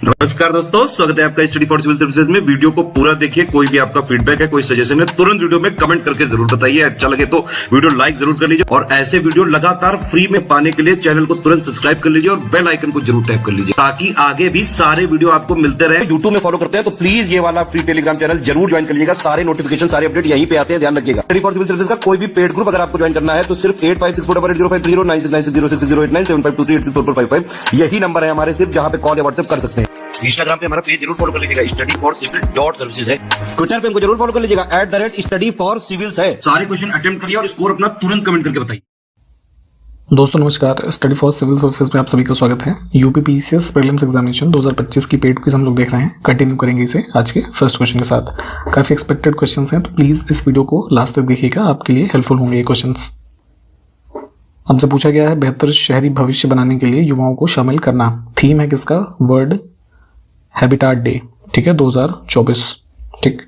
नमस्कार दोस्तों, स्वागत है आपका स्टडी फॉर सिविल सर्विसेज में। वीडियो को पूरा देखिए। कोई भी आपका फीडबैक है, कोई सजेशन है, तुरंत वीडियो में कमेंट करके जरूर बताइए। अच्छा लगे तो वीडियो लाइक जरूर कर लीजिए और ऐसे वीडियो लगातार फ्री में पाने के लिए चैनल को तुरंत सब्सक्राइब कर लीजिए और बेल आइकन को जरूर टैप कर लीजिए ताकि आगे भी सारे वीडियो आपको मिलते रहे। यूट्यूब में फॉलो करते हैं तो प्लीज ये वाला फ्री टेलीग्राम चैनल जरूर ज्वाइन कर लीजिएगा। सारे नोटिफिकेशन, सारे अपडेट यहीं पे आते हैं, ध्यान रखिएगा। स्टडी फॉर सिविल सर्विसेज का कोई भी पेड ग्रुप अगर आपको ज्वाइन करना है तो सिर्फ 856488053096908523864455 यही नंबर है हमारे, सिर्फ जहां पे कॉल या व्हाट्सएप कर सकते हैं। इंस्टाग्राम पे हमारा पेज जरूर फॉलो कर लीजिएगा, स्टडी फॉर सिविल .सर्विसेज है। ट्विटर पे हमको जरूर फॉलो कर लीजिएगा, @study for civils है। सारे क्वेश्चन अटेम्प्ट करिए और स्कोर अपना तुरंत कमेंट करके बताइए। दोस्तों नमस्कार, स्टडी फॉर सिविल सर्विसेज में आप सभी का स्वागत है। यूपी पीसीएस प्रीलिम्स एग्जामिनेशन 2025 की पेड क्विज हम लोग देख रहे हैं। कंटिन्यू करेंगे इसे आज के फर्स्ट क्वेश्चन के साथ। काफी एक्सपेक्टेड क्वेश्चंस हैं, तो प्लीज इस वीडियो को लास्ट तक देखिएगा, आपके लिए हेल्पफुल होंगे ये क्वेश्चंस। हमसे पूछा गया है बेहतर शहरी भविष्य बनाने के लिए युवाओं को शामिल करना। थीम है किसका? वर्ल्ड हैबिटाट डे, ठीक है, 2024। ठीक,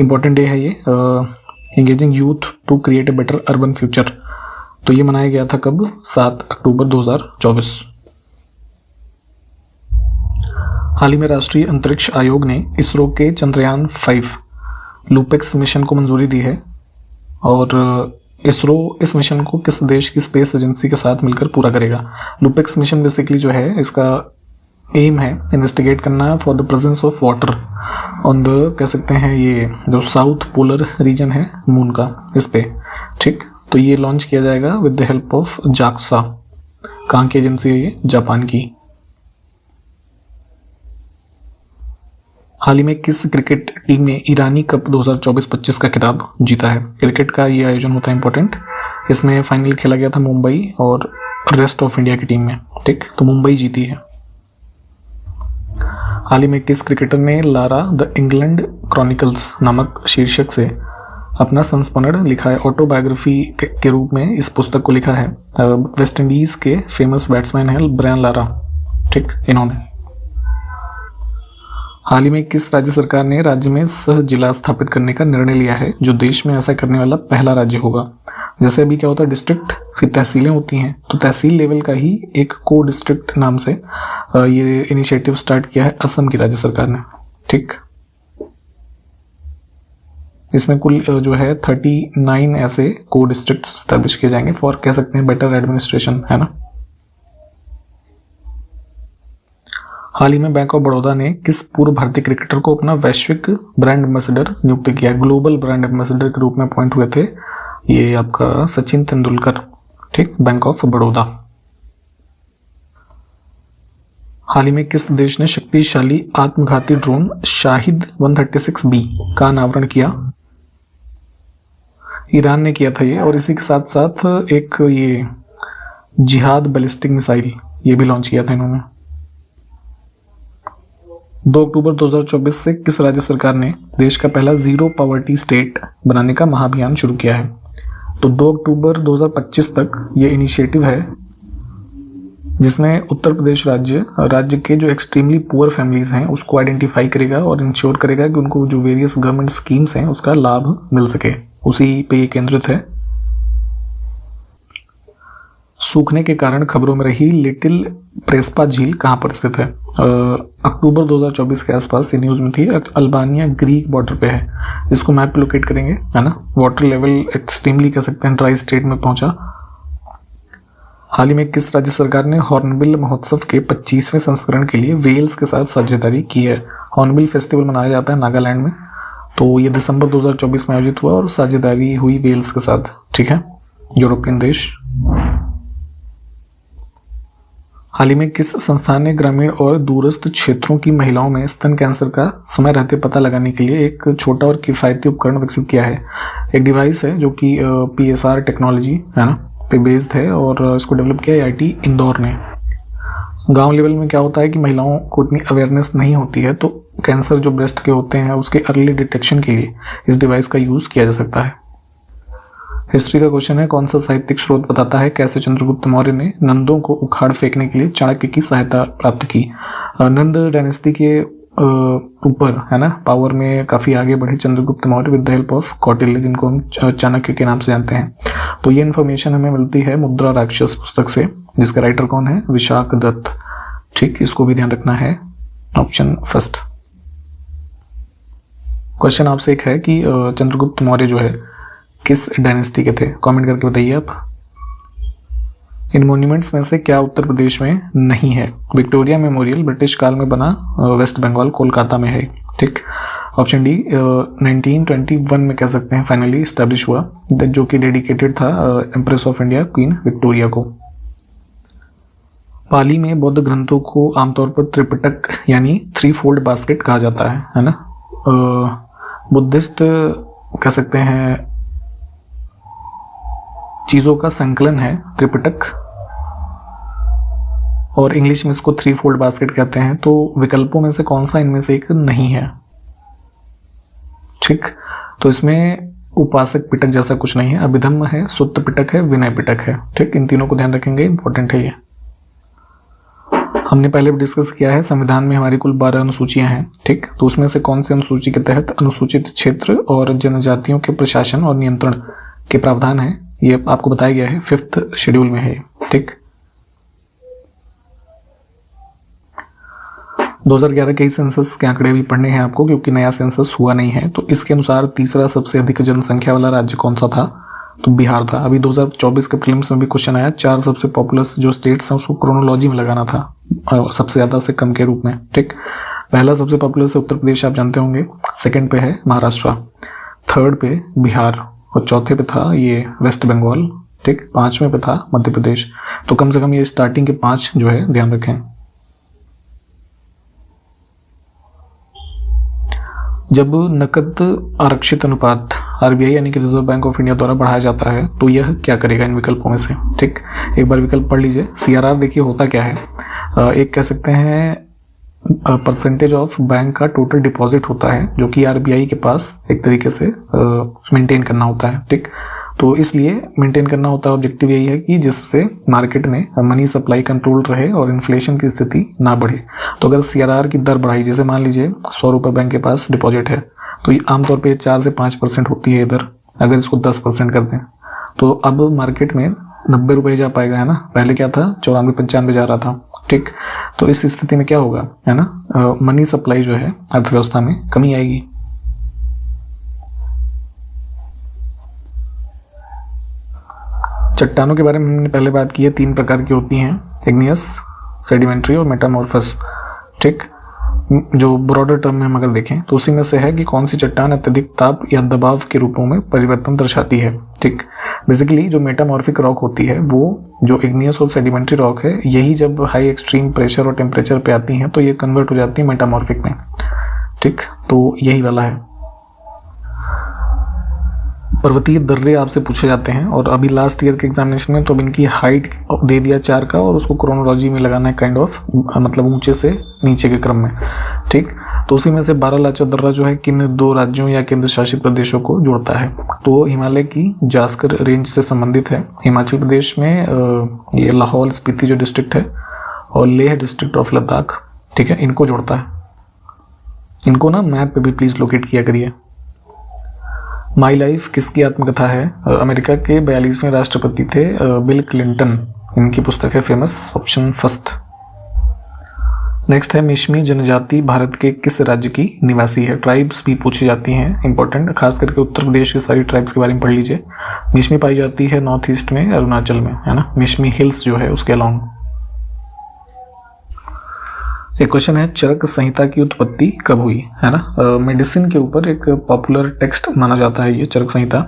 इंपॉर्टेंट डे है ये। Engaging youth to create a better urban future, तो ये मनाया गया था कब? 7 अक्टूबर 2024। हाल ही में राष्ट्रीय अंतरिक्ष आयोग ने इसरो के चंद्रयान 5 लूपेक्स मिशन को मंजूरी दी है और इसरो इस मिशन को किस देश की स्पेस एजेंसी के साथ मिलकर पूरा करेगा? लूपेक्स मिशन बेसिकली जो है, इसका एम है इन्वेस्टिगेट करना for the presence of water on the, कह सकते हैं ये जो साउथ पोलर रीजन है मून का, इस पे। ठीक, तो ये लॉन्च किया जाएगा with the help of JAXA. कहाँ की एजेंसी है ये? जापान की। हाल ही में किस क्रिकेट टीम ने ईरानी कप 2024-25 का खिताब जीता है? क्रिकेट का ये आयोजन होता है इंपॉर्टेंट। इसमें फाइनल खेला गया था मुंबई और रेस्ट ऑफ इंडिया की टीम में। ठीक, तो मुंबई जीती है। हाल ही में किस क्रिकेटर ने लारा द इंग्लैंड क्रॉनिकल्स नामक शीर्षक से अपना संस्मरण लिखा है? ऑटोबायोग्राफी के रूप में इस पुस्तक को लिखा है। वेस्ट इंडीज के फेमस बैट्समैन है ब्रायन लारा। ठीक, इन्होंने। हाल ही में किस राज्य सरकार ने राज्य में सह जिला स्थापित करने का निर्णय लिया है, जो देश में ऐसा करने वाला पहला राज्य होगा? जैसे अभी क्या होता है, डिस्ट्रिक्ट फिर तहसीलें होती हैं, तो तहसील लेवल का ही एक को डिस्ट्रिक्ट नाम से ये इनिशिएटिव स्टार्ट किया है असम की राज्य सरकार ने। ठीक, इसमें कुल जो है 39 ऐसे को डिस्ट्रिक्ट स्टैब्लिश किए जाएंगे फॉर, कह सकते हैं, बेटर एडमिनिस्ट्रेशन, है ना। हाल ही में बैंक ऑफ बड़ौदा ने किस पूर्व भारतीय क्रिकेटर को अपना वैश्विक ब्रांड एम्बेसडर नियुक्त किया? ग्लोबल ब्रांड एम्बेसडर के रूप में अपॉइंट हुए थे ये आपका सचिन तेंदुलकर। ठीक, बैंक ऑफ बड़ौदा। हाल ही में किस देश ने शक्तिशाली आत्मघाती ड्रोन शाहिद 136B का अनावरण किया? ईरान ने किया था ये, और इसी के साथ साथ एक ये जिहाद बैलिस्टिक मिसाइल ये भी लॉन्च किया था इन्होंने। 2 अक्टूबर 2024 से किस राज्य सरकार ने देश का पहला जीरो पॉवर्टी स्टेट बनाने का महाअभियान शुरू किया है? तो 2 अक्टूबर 2025 तक ये इनिशिएटिव है, जिसमें उत्तर प्रदेश राज्य के जो एक्सट्रीमली पुअर फैमिलीज हैं उसको आइडेंटिफाई करेगा और इंश्योर करेगा कि उनको जो वेरियस गवर्नमेंट स्कीम्स हैं उसका लाभ मिल सके, उसी पे ये केंद्रित है। सूखने के कारण खबरों में रही लिटिल प्रेस्पा झील कहाँ पर स्थित है? अक्टूबर 2024 के आसपास ये न्यूज में थी। अल्बानिया ग्रीक बॉर्डर पे है। इसको मैप पे लोकेट करेंगे, है ना। वाटर लेवल एक्सट्रीमली, कह सकते हैं, ड्राई स्टेट में पहुंचा। हाल ही में किस राज्य सरकार ने हॉर्नबिल महोत्सव के 25वें संस्करण के लिए वेल्स के साथ साझेदारी की है? हॉर्नबिल फेस्टिवल मनाया जाता है नागालैंड में, तो ये दिसंबर 2024 में आयोजित हुआ और साझेदारी हुई वेल्स के साथ। ठीक है, यूरोपियन देश। हाल ही में किस संस्थान ने ग्रामीण और दूरस्थ क्षेत्रों की महिलाओं में स्तन कैंसर का समय रहते पता लगाने के लिए एक छोटा और किफायती उपकरण विकसित किया है? एक डिवाइस है जो कि PSR टेक्नोलॉजी, है ना, पे बेस्ड है और इसको डेवलप किया IIT इंदौर ने। गांव लेवल में क्या होता है कि महिलाओं को इतनी अवेयरनेस नहीं होती है, तो कैंसर जो ब्रेस्ट के होते हैं उसके अर्ली डिटेक्शन के लिए इस डिवाइस का यूज किया जा सकता है। हिस्ट्री का क्वेश्चन है, कौन सा साहित्यिक स्रोत बताता है कैसे चंद्रगुप्त मौर्य ने नंदों को उखाड़ फेंकने के लिए चाणक्य की सहायता प्राप्त की? नंद डायनेस्टी के ऊपर, है ना, पावर में काफी आगे बढ़े Chandragupta Maurya with the help of Kautilya, जिनको हम चाणक्य के नाम से जानते हैं। तो ये इन्फॉर्मेशन हमें मिलती है मुद्रा राक्षस पुस्तक से, जिसका राइटर कौन है? विशाख दत्त। ठीक, इसको भी ध्यान रखना है। Option first. क्वेश्चन आपसे एक है कि चंद्रगुप्त मौर्य जो है किस डायनेस्टी के थे, कमेंट करके बताइए आप। इन मॉन्यूमेंट्स में से क्या उत्तर प्रदेश में नहीं है? विक्टोरिया मेमोरियल ब्रिटिश काल में बना, वेस्ट बंगाल कोलकाता में है। ठीक। ऑप्शन डी 1921 में कह सकते हैं फाइनली इस्टेब्लिश हुआ, जो कि डेडिकेटेड था empress of India queen Victoria को। पाली में बौद्ध ग्रंथों को आमतौर पर त्रिपिटक यानी थ्री फोल्ड बास्केट कहा जाता है ना। बुद्धिस्ट कह सकते हैं चीजों का संकलन है त्रिपिटक, और इंग्लिश में इसको थ्री फोल्ड बास्केट कहते हैं। तो विकल्पों में से कौन सा इनमें से एक नहीं है? ठीक, तो इसमें उपासक पिटक जैसा कुछ नहीं है। अभिधम्म है, सुत्त पिटक है, विनय पिटक है। ठीक, इन तीनों को ध्यान रखेंगे, इंपॉर्टेंट है ये। हमने पहले भी डिस्कस किया है, संविधान में हमारी कुल 12 अनुसूचियां हैं। ठीक, तो उसमें से कौन सी अनुसूची के तहत अनुसूचित क्षेत्र और जनजातियों के प्रशासन और नियंत्रण के प्रावधान है, ये आपको बताया गया है 5th शेड्यूल में है। ठीक, 2011 के सेंसस के आंकड़े भी पढ़ने हैं आपको, क्योंकि नया सेंसस हुआ नहीं है। तो इसके अनुसार तीसरा सबसे अधिक जनसंख्या वाला राज्य कौन सा था? तो बिहार था। अभी 2024 के प्रीलिम्स में भी क्वेश्चन आया, 4 सबसे पॉपुलस जो स्टेट्स हैं उसको क्रोनोलॉजी में लगाना था, सबसे ज्यादा से कम के रूप में। ठीक, पहला सबसे पॉपुलर है उत्तर प्रदेश, आप जानते होंगे। सेकंड पे है महाराष्ट्र, थर्ड पे बिहार, और चौथे पे था ये वेस्ट बंगाल। ठीक, 5वें पे था मध्य प्रदेश। तो कम से कम ये स्टार्टिंग के 5 जो है ध्यान रखें। जब नकद आरक्षित अनुपात आरबीआई यानी कि रिजर्व बैंक ऑफ इंडिया द्वारा बढ़ाया जाता है तो यह क्या करेगा इन विकल्पों में से? ठीक, एक बार विकल्प पढ़ लीजिए। सीआरआर देखिए होता क्या है, एक कह सकते हैं परसेंटेज ऑफ बैंक का टोटल डिपॉजिट होता है, जो कि आरबीआई के पास एक तरीके से मेंटेन करना होता है। ठीक, तो इसलिए मेंटेन करना होता है, ऑब्जेक्टिव यही है कि जिससे मार्केट में मनी सप्लाई कंट्रोल रहे और इन्फ्लेशन की स्थिति ना बढ़े। तो अगर सीआरआर की दर बढ़ाई, जैसे मान लीजिए 100 रुपये बैंक के पास डिपॉजिट है, तो ये आमतौर पे 4 से 5% होती है इधर, अगर इसको 10% कर दें तो अब मार्केट में 90 रुपये जा पाएगा, है ना। पहले क्या था, 94-95 जा रहा था। ठीक, तो इस स्थिति में क्या होगा, है ना, मनी सप्लाई जो है अर्थव्यवस्था में कमी आएगी। चट्टानों के बारे में हमने पहले बात की है, 3 प्रकार की होती हैं, इग्नियस, सेडिमेंट्री और मेटामॉर्फस। ठीक, जो ब्रॉडर टर्म में हम अगर देखें तो उसी में से है कि कौन सी चट्टान अत्यधिक ताप या दबाव के रूपों में परिवर्तन दर्शाती है। ठीक, बेसिकली जो मेटामॉर्फिक रॉक होती है, वो जो इग्नियस और सेडिमेंट्री रॉक है, यही जब हाई एक्सट्रीम प्रेशर और टेम्परेचर पे आती हैं तो ये कन्वर्ट हो जाती है मेटामॉर्फिक में। ठीक, तो यही वाला है। पर्वतीय दर्रे आपसे पूछे जाते हैं, और अभी लास्ट ईयर के एग्जामिनेशन में तो अब इनकी हाइट दे दिया 4 का, और उसको क्रोनोलॉजी में लगाना है काइंड ऑफ, मतलब ऊंचे से नीचे के क्रम में। ठीक, तो उसी में से बारालाचा दर्रा जो है किन 2 राज्यों या केंद्र शासित प्रदेशों को जोड़ता है? तो हिमालय की जास्कर रेंज से संबंधित है। हिमाचल प्रदेश में ये लाहौल स्पीति जो डिस्ट्रिक्ट है, और लेह डिस्ट्रिक्ट ऑफ लद्दाख, ठीक है, इनको जोड़ता है। इनको ना मैप पे भी प्लीज लोकेट किया करिए। माई लाइफ किसकी आत्मकथा है? अमेरिका के 42वें राष्ट्रपति थे बिल क्लिंटन, इनकी पुस्तक है फेमस, ऑप्शन फर्स्ट। नेक्स्ट है मिश्मी जनजाति भारत के किस राज्य की निवासी है? ट्राइब्स भी पूछी जाती हैं, इंपॉर्टेंट, खास करके उत्तर प्रदेश की सारी ट्राइब्स के बारे में पढ़ लीजिए। मिश्मी पाई जाती है नॉर्थ ईस्ट में, अरुणाचल में, है ना, मिश्मी हिल्स जो है उसके अलोंग। एक क्वेश्चन है, चरक संहिता की उत्पत्ति कब हुई, है ना। मेडिसिन के ऊपर एक पॉपुलर टेक्स्ट माना जाता है ये चरक संहिता।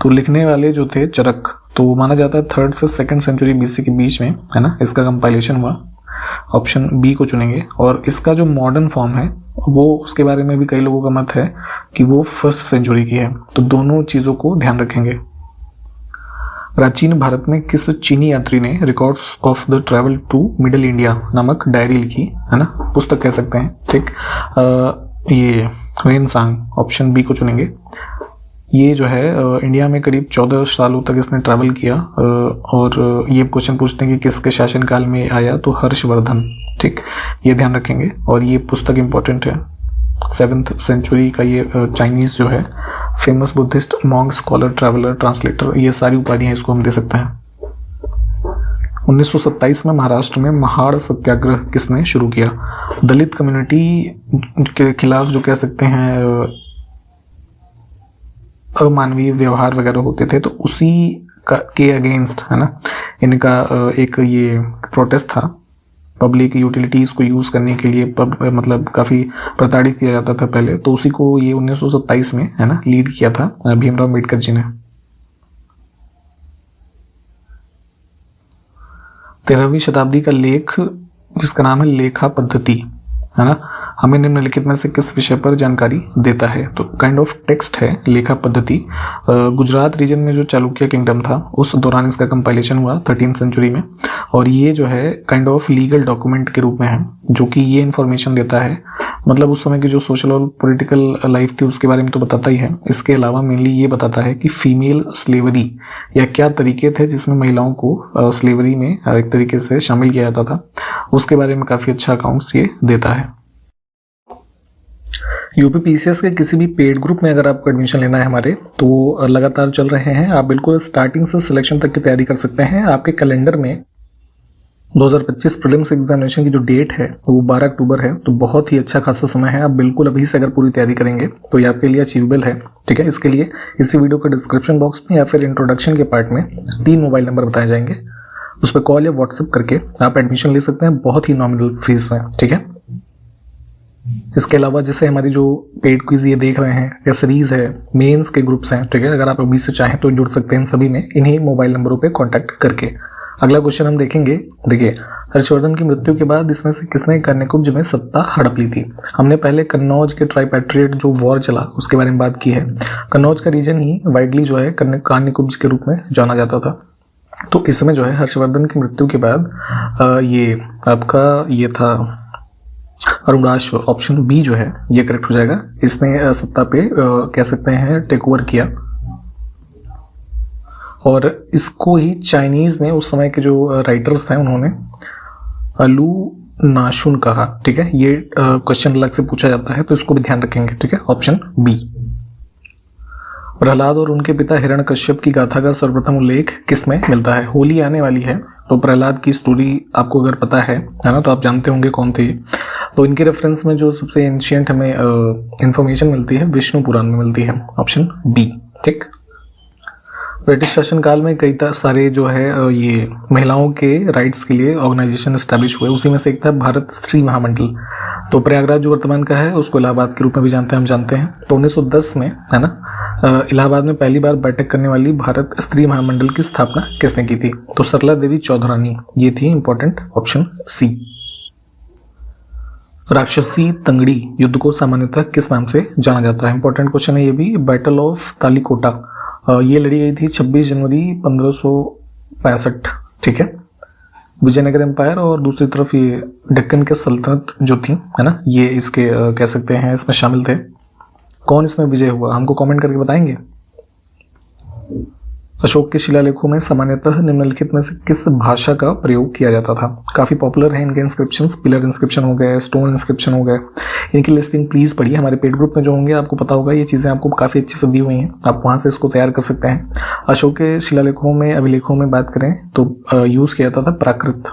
तो लिखने वाले जो थे चरक, तो माना जाता है 3rd से 2nd सेंचुरी बीसी के बीच में, है ना, इसका कंपाइलेशन हुआ। ऑप्शन बी को चुनेंगे। और इसका जो मॉडर्न फॉर्म है वो, उसके बारे में भी कई लोगों का मत है कि वो 1st सेंचुरी की है। तो दोनों चीज़ों को ध्यान रखेंगे। प्राचीन भारत में किस चीनी यात्री ने records of the travel to middle India नामक डायरी लिखी, है ना, पुस्तक कह सकते हैं। ठीक, ये ह्वेनसांग, ऑप्शन बी को चुनेंगे। ये जो है इंडिया में करीब 14 सालों तक इसने ट्रैवल किया, और ये क्वेश्चन पूछते हैं कि किसके शासनकाल में आया, तो हर्षवर्धन। ठीक, ये ध्यान रखेंगे। और ये पुस्तक इंपॉर्टेंट है, 7th सेंचुरी का ये चाइनीज जो है, famous Buddhist monk, scholar, traveller, translator, ये सारी उपाधियां इसको हम दे सकते हैं। 1927 में महाराष्ट्र में महाड़ सत्याग्रह किसने शुरू किया? दलित कम्युनिटी के खिलाफ जो कह सकते हैं अमानवीय व्यवहार वगैरह होते थे, तो उसी के अगेंस्ट, है ना, इनका एक ये प्रोटेस्ट था। पब्लिक यूटिलिटीज़ को यूज़ करने के लिए मतलब काफ़ी प्रताड़ित किया जाता था पहले, तो उसी को ये 1927 में, है ना, लीड किया था भीमराव अम्बेडकर जी ने। 13वीं शताब्दी का लेख जिसका नाम है लेखा पद्धति, है ना, हमें निम्नलिखित में से किस विषय पर जानकारी देता है? तो काइंड ऑफ टेक्स्ट है लेखा पद्धति। गुजरात रीजन में जो चालुक्य किंगडम था उस दौरान इसका कंपाइलेशन हुआ 13th सेंचुरी में, और ये जो है काइंड ऑफ लीगल डॉक्यूमेंट के रूप में है, जो कि ये इन्फॉर्मेशन देता है, मतलब उस समय की जो सोशल और पॉलिटिकल लाइफ थी उसके बारे में तो बताता ही है। इसके अलावा मेनली ये बताता है कि फीमेल स्लेवरी या क्या तरीके थे जिसमें महिलाओं को स्लेवरी में एक तरीके से शामिल किया जाता था, उसके बारे में काफ़ी अच्छा अकाउंट्स ये देता है। यूपीपीसीएस के किसी भी पेड ग्रुप में अगर आपको एडमिशन लेना है हमारे, तो लगातार चल रहे हैं, आप बिल्कुल स्टार्टिंग से सिलेक्शन तक की तैयारी कर सकते हैं। आपके कैलेंडर में 2025 प्रीलिम्स एग्जामिनेशन की जो डेट है वो 12 अक्टूबर है, तो बहुत ही अच्छा खासा समय है। आप बिल्कुल अभी से अगर पूरी तैयारी करेंगे तो ये आपके लिए अचीवेबल है, ठीक है। इसके लिए इसी वीडियो के डिस्क्रिप्शन बॉक्स में या फिर इंट्रोडक्शन के पार्ट में 3 मोबाइल नंबर बताए जाएंगे, उस पर कॉल या व्हाट्सएप करके आप एडमिशन ले सकते हैं, बहुत ही नॉमिनल फीस में, ठीक है। इसके अलावा जैसे हमारी जो पेड क्विज ये देख रहे हैं या सीरीज है, मेंस के ग्रुप्स हैं, ठीक है, अगर आप अभी से चाहें तो जुड़ सकते हैं इन सभी में इन्हीं मोबाइल नंबरों पे कांटेक्ट करके। अगला क्वेश्चन हम देखेंगे। देखिए, हर्षवर्धन की मृत्यु के बाद इसमें से किसने कान्यकुब्ज में सत्ता हड़प ली थी? हमने पहले कन्नौज के ट्राइपैट्रिएट जो वॉर चला उसके बारे में बात की है। कन्नौज का रीजन ही वाइडली जो है कान्यकुब्ज के रूप में जाना जाता था। तो इसमें जो है हर्षवर्धन की मृत्यु के बाद ये आपका ये था अरुणाश, ऑप्शन बी जो है ये करेक्ट हो जाएगा। इसने सत्ता पे कह सकते हैं टेक ओवर किया, और इसको ही चाइनीज में उस समय के जो राइटर्स थे उन्होंने अलू नाशुन कहा, ठीक है। ये क्वेश्चन अलग से पूछा जाता है तो इसको भी ध्यान रखेंगे, ठीक है। Option B. प्रहलाद और उनके पिता हिरण्यकश्यप की गाथा का सर्वप्रथम उल्लेख किसमें मिलता है? होली आने वाली है तो प्रहलाद की स्टोरी आपको अगर पता है ना, तो आप जानते होंगे कौन थे। तो इनके रेफरेंस में जो सबसे एंशिएंट हमें इंफॉर्मेशन मिलती है विष्णु पुराण में मिलती है, ऑप्शन बी, ठीक। ब्रिटिश शासनकाल में कई सारे जो है ये महिलाओं के राइट्स के लिए ऑर्गेनाइजेशन एस्टैब्लिश हुए, उसी में से एक था भारत स्त्री महामंडल। तो प्रयागराज जो वर्तमान का है उसको इलाहाबाद के रूप में भी हम जानते हैं। तो 1910 में, है ना, इलाहाबाद में पहली बार बैठक करने वाली भारत स्त्री महामंडल की स्थापना किसने की थी? तो सरला देवी चौधरानी ये थी, इंपॉर्टेंट, ऑप्शन सी। राक्षसी तंगड़ी युद्ध को सामान्यतः किस नाम से जाना जाता है? इंपॉर्टेंट क्वेश्चन है ये भी। बैटल ऑफ तालीकोटा ये लड़ी गई थी 26 जनवरी 1565, ठीक है, विजयनगर एम्पायर, और दूसरी तरफ ये दक्कन के सल्तनत जो थी, है ना, ये इसके कह सकते हैं इसमें शामिल थे। कौन इसमें विजय हुआ हमको कमेंट करके बताएंगे। अशोक के शिलालेखों में सामान्यतः निम्नलिखित में से किस भाषा का प्रयोग किया जाता था? काफी पॉपुलर है इनके इंस्क्रिप्शंस, पिलर इंस्क्रिप्शन हो गए, स्टोन इंस्क्रिप्शन हो गए। इनकी लिस्टिंग प्लीज पढ़िए, हमारे पेड ग्रुप में जो होंगे आपको पता होगा ये चीजें आपको काफी अच्छी से दी हुई हैं, आप वहां से इसको तैयार कर सकते हैं। अशोक के शिलालेखों में, अभिलेखों में बात करें तो यूज किया जाता था प्राकृत।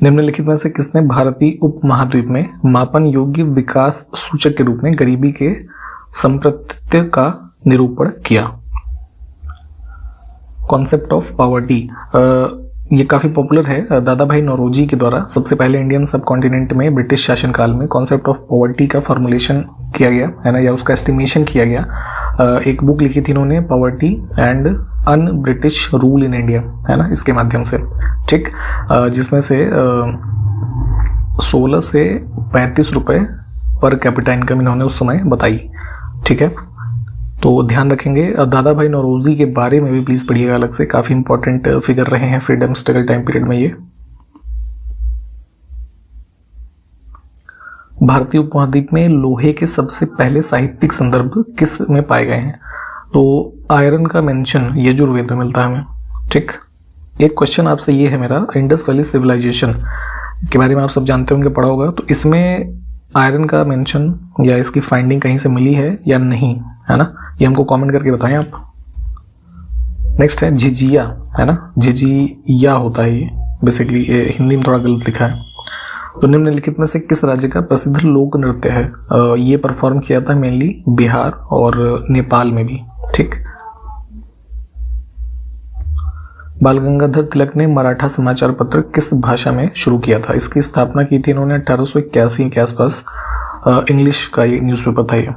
निम्नलिखित में से किसने भारतीय उपमहाद्वीप में मापन योग्य विकास सूचक के रूप में गरीबी के संप्रत्य का निरूपण किया? कॉन्सेप्ट ऑफ पॉवर्टी ये काफी पॉपुलर है। दादा भाई नौरोजी के द्वारा सबसे पहले इंडियन सब कॉन्टिनेंट में ब्रिटिश शासनकाल में कॉन्सेप्ट ऑफ पॉवर्टी का फॉर्मुलेशन किया गया, है ना, या उसका एस्टिमेशन किया गया। एक बुक लिखी थी इन्होंने, poverty and un British rule in India, है ना, इसके माध्यम से, ठीक, जिसमें से 16 से 35 रुपए पर कैपिटा इनकम इन्होंने उस समय बताई, ठीक है। तो ध्यान रखेंगे। दादा भाई नौरोजी के बारे में भी प्लीज पढ़िएगा अलग से, काफी इंपॉर्टेंट फिगर रहे हैं फ्रीडम स्ट्रगल टाइम पीरियड में ये। भारतीय उपमहाद्वीप में लोहे के सबसे पहले साहित्यिक संदर्भ किस में पाए गए हैं? तो आयरन का मेंशन यजुर्वेद में मिलता है हमें, ठीक। एक क्वेश्चन आपसे ये है मेरा, इंडस वैली सिविलाइजेशन के बारे में आप सब जानते होंगे, पढ़ा होगा, तो इसमें आयरन का मेंशन या इसकी फाइंडिंग कहीं से मिली है या नहीं, है ना, ये हमको कमेंट करके बताएं आप। नेक्स्ट है झिझिया, है ना, झिझिया होता है ये बेसिकली, ये हिंदी में थोड़ा गलत लिखा है। तो निम्नलिखित में से किस राज्य का प्रसिद्ध लोक नृत्य है? ये परफॉर्म किया था मेनली बिहार और नेपाल में भी, ठीक। बाल गंगाधर तिलक ने मराठा समाचार पत्र किस भाषा में शुरू किया था? इसकी स्थापना की थी इन्होंने 1881 के आसपास। इंग्लिश का ये न्यूज़पेपर था ये।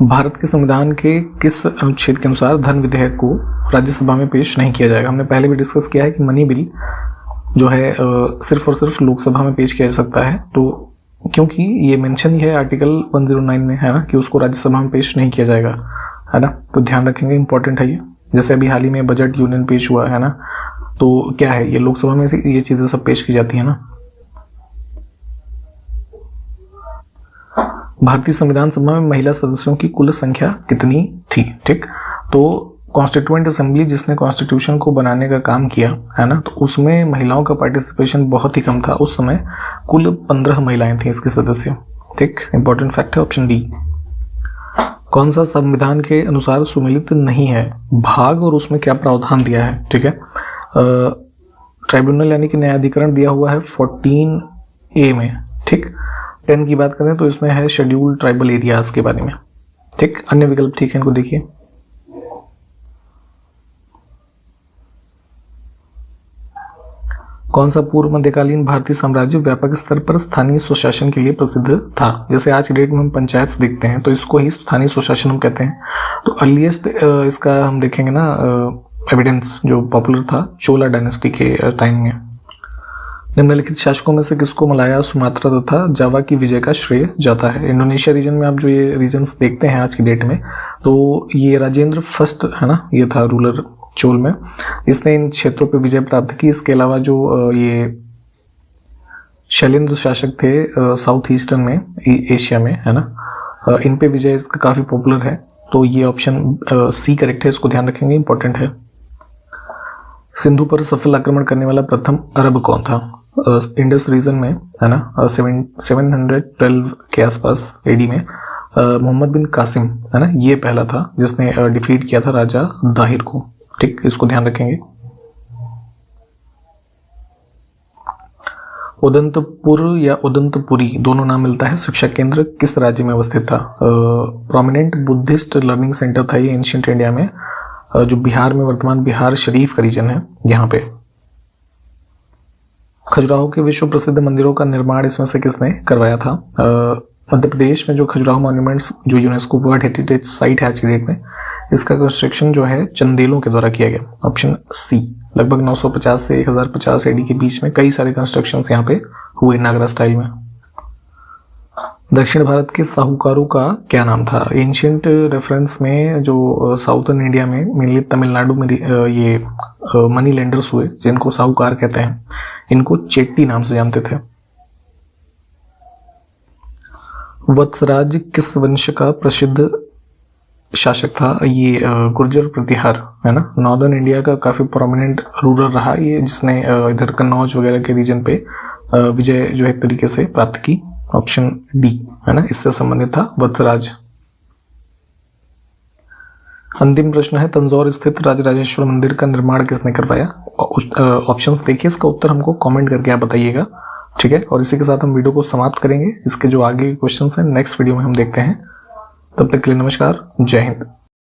भारत के संविधान के किस अनुच्छेद के अनुसार धन विधेयक को राज्यसभा में पेश नहीं किया जाएगा? हमने पहले भी डिस्कस किया है कि मनी बिल जो है सिर्फ और सिर्फ लोकसभा में पेश किया जा सकता है, तो क्योंकि ये मेंशन ही है आर्टिकल 109 में, है ना, कि उसको राज्यसभा में पेश नहीं किया जाएगा, है ना, तो ध्यान रखेंगे, इंपॉर्टेंट है ये। जैसे अभी हाल ही में बजट यूनियन पेश हुआ है ना, तो क्या है, ये लोकसभा में से ये चीजें सब पेश की जाती है ना। भारतीय संविधान सभा में महिला सदस्यों की कुल संख्या कितनी थी? ठीक, तो कॉन्स्टिट्यूएंट असेंबली जिसने कॉन्स्टिट्यूशन को बनाने का काम किया, है ना, तो उसमें महिलाओं का पार्टिसिपेशन बहुत ही कम था। उस समय कुल 15 महिलाएं थी इसके सदस्य, ठीक। इंपॉर्टेंट फैक्ट है ऑप्शन डी। कौन सा संविधान के अनुसार सुमेलित नहीं है भाग और उसमें क्या प्रावधान दिया है? ठीक है, ट्राइब्यूनल यानी कि न्यायाधिकरण दिया हुआ है 14A में, ठीक। 10 की बात करें तो इसमें है शेड्यूल्ड ट्राइबल एरियाज के बारे में, ठीक। अन्य विकल्प ठीक है, इनको देखिए। कौन सा पूर्व मध्यकालीन भारतीय साम्राज्य व्यापक स्तर पर स्थानीय स्वशासन के लिए प्रसिद्ध था? जैसे आज के डेट में हम पंचायत देखते हैं तो इसको ही स्थानीय स्वशासन हम कहते हैं। तो अर्लीस्ट इसका हम देखेंगे ना एविडेंस जो पॉपुलर था चोला डायनेस्टी के टाइम में। निम्नलिखित शासकों में से किसको मलाया, सुमात्रा तथा जावा की विजय का श्रेय जाता है? इंडोनेशिया रीजन में आप जो ये रीजन्स देखते हैं आज की डेट में, तो ये राजेंद्र फर्स्ट, है ना, ये था रूलर चोल में, इसने इन क्षेत्रों पर विजय प्राप्त की। इसके अलावा जो ये शैलेंद्र शासक थे साउथ ईस्टर्न में, एशिया में, है ना, इन पे विजय इसका काफ़ी पॉपुलर है। तो ये ऑप्शन सी करेक्ट है, इसको ध्यान रखेंगे, इंपॉर्टेंट है। सिंधु पर सफल आक्रमण करने वाला प्रथम अरब कौन था? इंडस रीजन में, है ना, 712 के आसपास एडी में मोहम्मद बिन कासिम, है ना, ये पहला था जिसने डिफीट किया था राजा दाहिर को, ठीक। इसको ध्यान रखेंगे। उदंतपुर या उदंतपुरी दोनों नाम मिलता है। शिक्षा केंद्र किस राज्य में अवस्थित था? प्रोमिनेंट बुद्धिस्ट लर्निंग सेंटर था ये एंशिएंट इंडिया में, जो बिहार में, वर्तमान बिहार शरीफ का रीजन है यहाँ पे। खजुराहो के विश्व प्रसिद्ध मंदिरों का निर्माण इसमें से किसने करवाया था? मध्य प्रदेश में जो खजुराहो मॉन्यूमेंट्स जो यूनेस्को वर्ल्ड हेरिटेज साइट है आज की डेट में, इसका कंस्ट्रक्शन जो है चंदेलों के द्वारा किया गया, ऑप्शन सी। लगभग 950 से 1050 एडी के बीच में कई सारे कंस्ट्रक्शंस यहाँ पे हुए नागरा स्टाइल में। दक्षिण भारत के साहूकारों का क्या नाम था? एंशिएंट रेफरेंस में जो साउथर्न इंडिया में मेनली तमिलनाडु में ये मनी लेंडर्स हुए जिनको साहूकार कहते हैं, इनको चेट्टी नाम से जानते थे। वत्सराज किस वंश का प्रसिद्ध शासक था? ये गुर्जर प्रतिहार, है ना, नॉर्दर्न इंडिया का काफी प्रोमिनेंट रूलर रहा ये, जिसने इधर कन्नौज वगैरह के रीजन पे विजय जो है एक तरीके से प्राप्त की, ऑप्शन डी, है ना, इससे संबंधित था वत्सराज। अंतिम प्रश्न है, तंजौर स्थित राजराजेश्वर मंदिर का निर्माण किसने करवाया? ऑप्शंस देखिए, इसका उत्तर हमको कमेंट करके आप बताइएगा, ठीक है। और इसी के साथ हम वीडियो को समाप्त करेंगे। इसके जो आगे के क्वेश्चंस हैं नेक्स्ट वीडियो में हम देखते हैं। तब तक के लिए नमस्कार, जय हिंद।